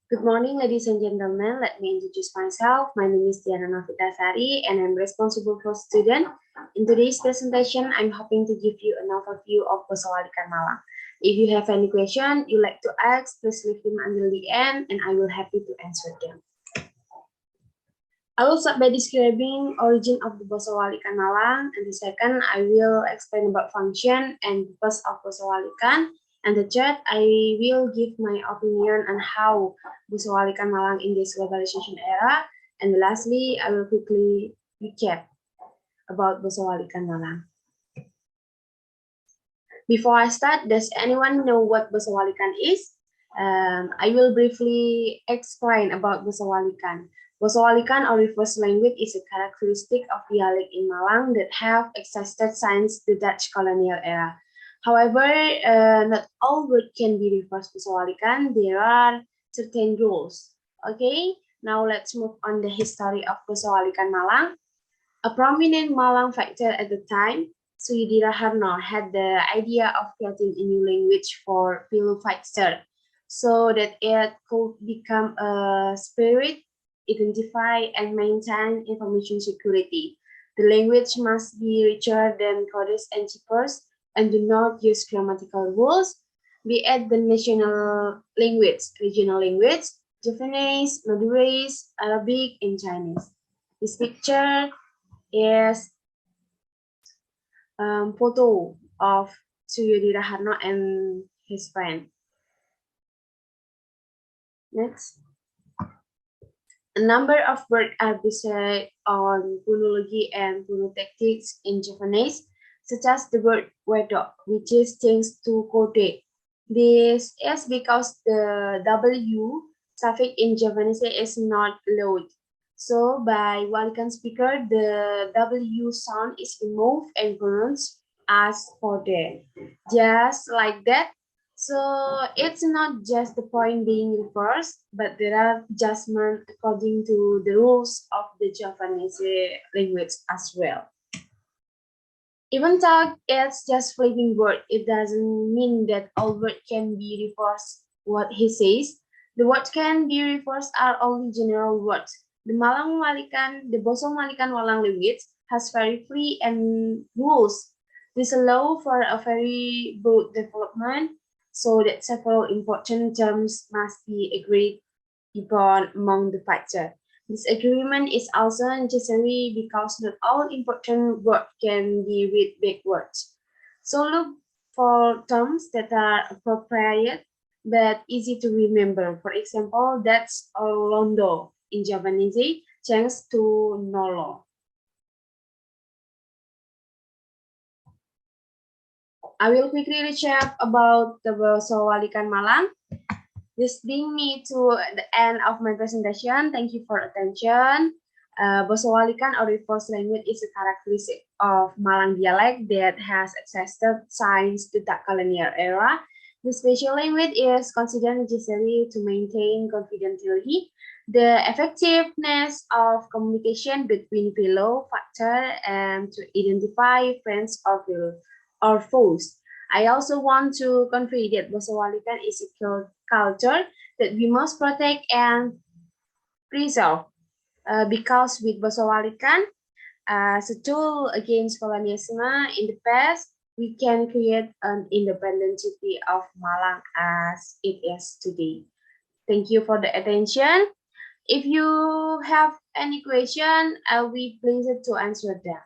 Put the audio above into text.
Good morning, ladies and gentlemen. Let me introduce myself. My name is Novitasari, and I'm responsible for student. In today's presentation, I'm hoping to give you an overview of Bosowalikan Malang. If you have any question you like to ask, please leave them until the end, and I will happy to answer them. I will start by describing origin of the Bosowalikan Malang, and the second, I will explain about function and purpose of Bosowalikan. And the third, I will give my opinion on how Bosowalikan Malang in this globalization era. And lastly, I will quickly recap about Bosowalikan Malang. Before I start, does anyone know what Bosowalikan is? I will briefly explain about Bosowalikan. Bosowalikan or reverse language is a characteristic of dialect in Malang that have existed since the Dutch colonial era. However, not all words can be reversed Bosowalikan. There are certain rules. Okay, now let's move on the history of Bosowalikan Malang. A prominent Malang factor at the time, Suyudira Harno had the idea of creating a new language for Pilu Fighter so that it could become a spirit, identify, and maintain information security. The language must be richer than codes and chippers and do not use grammatical rules, be it the national language, regional language, Japanese, Madurese, Arabic, and Chinese. This picture is photo of Suyudira Harno and his friend. Next. A number of works are based on phonology and phonotactics in Japanese, such as the word wedo, which is changed to kode. This is because the W suffix in Japanese is not loud. So by Walikan speaker, the W sound is removed and pronounced as kode. Just like that, so it's not just the point being reversed, but there are adjustments according to the rules of the Japanese language as well. Even though it's just flipping word, it doesn't mean that all word can be reversed what he says. The words can be reversed are only general words. The Boso Malikan Walang language has very free and rules. This allow for a very broad development so that several important terms must be agreed upon among the factors. This agreement is also necessary because not all important words can be read backwards. So look for terms that are appropriate but easy to remember. For example, that's Londo in Japanese, changed to Nolo. I will quickly recap about the Bosowalikan Malang. This brings me to the end of my presentation. Thank you for attention. Bosowalikan or reverse language is a characteristic of Malang dialect that has existed since the colonial era. The special language is considered necessary to maintain confidentiality, the effectiveness of communication between fellow factors, and to identify friends or foes. I also want to convey that Bosowalikan is a culture that we must protect and preserve because with Bosowalikan as a tool against colonialism in the past, we can create an independent city of Malang as it is today. Thank you for the attention. If you have any question, I'll be pleased to answer them.